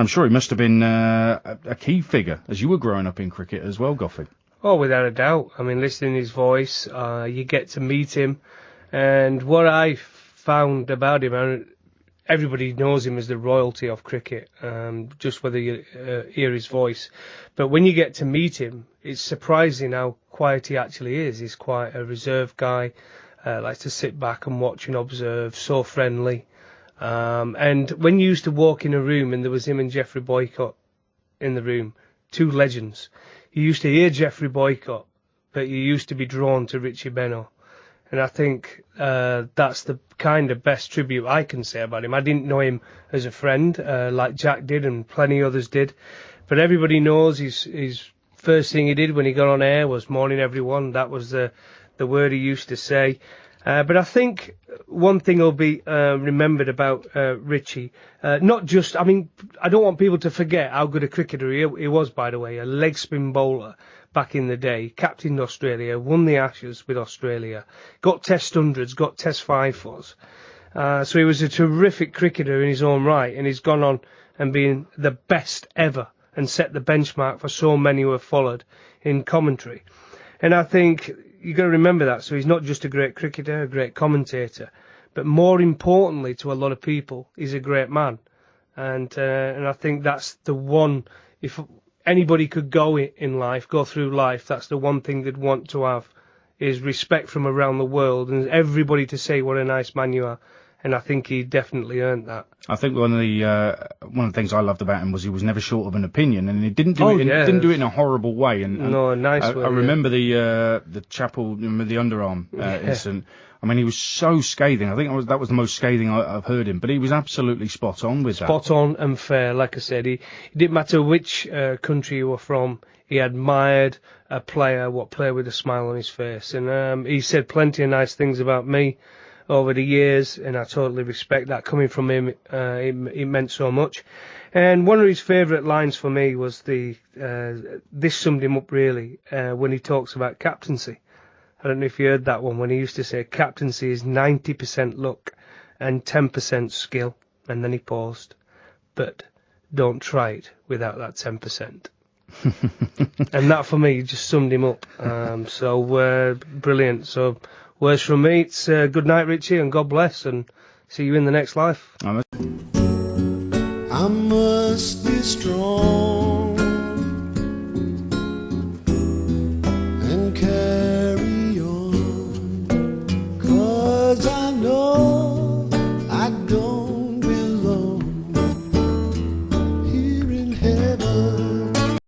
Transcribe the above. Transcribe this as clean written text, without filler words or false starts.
I'm sure he must have been a key figure as you were growing up in cricket as well, Goughy. Oh, without a doubt. I mean, listening to his voice, you get to meet him. And what I found about him, and everybody knows him as the royalty of cricket, just whether you hear his voice. But when you get to meet him, it's surprising how quiet he actually is. He's quite a reserved guy, likes to sit back and watch and observe, so friendly. And when you used to walk in a room and there was him and Geoffrey Boycott in the room, two legends, you used to hear Geoffrey Boycott, but you used to be drawn to Richie Benaud. And I think that's the kind of best tribute I can say about him. I didn't know him as a friend like Jack did and plenty others did. But everybody knows his first thing he did when he got on air was "Morning, everyone." That was the word he used to say. But I think one thing will be remembered about Richie, not just, I mean, I don't want people to forget how good a cricketer he was, by the way, a leg spin bowler back in the day, captained Australia, won the Ashes with Australia, got Test hundreds, got Test 5-4s. So he was a terrific cricketer in his own right, and he's gone on and been the best ever and set the benchmark for so many who have followed in commentary. And I think you've got to remember that. So he's not just a great cricketer, a great commentator, but more importantly to a lot of people, he's a great man. And I think that's the one, if anybody could go through life, that's the one thing they'd want to have, is respect from around the world and everybody to say what a nice man you are. And I think he definitely earned that. I think one of the things I loved about him was he was never short of an opinion, and he didn't do it in a horrible way. And no, a nice way. I remember the Chapel, the underarm incident. I mean, he was so scathing. I think that was the most scathing I've heard him. But he was absolutely spot on with that. Spot on and fair. Like I said, it didn't matter which country you were from. He admired a player, what player with a smile on his face. And he said plenty of nice things about me over the years, and I totally respect that. Coming from him, it meant so much. And one of his favourite lines for me was this summed him up really, when he talks about captaincy. I don't know if you heard that one, when he used to say captaincy is 90% luck and 10% skill, and then he paused. But don't try it without that 10%. And that for me just summed him up. So brilliant. So words from me, it's good night, Richie, and God bless, and see you in the next life. I must be strong.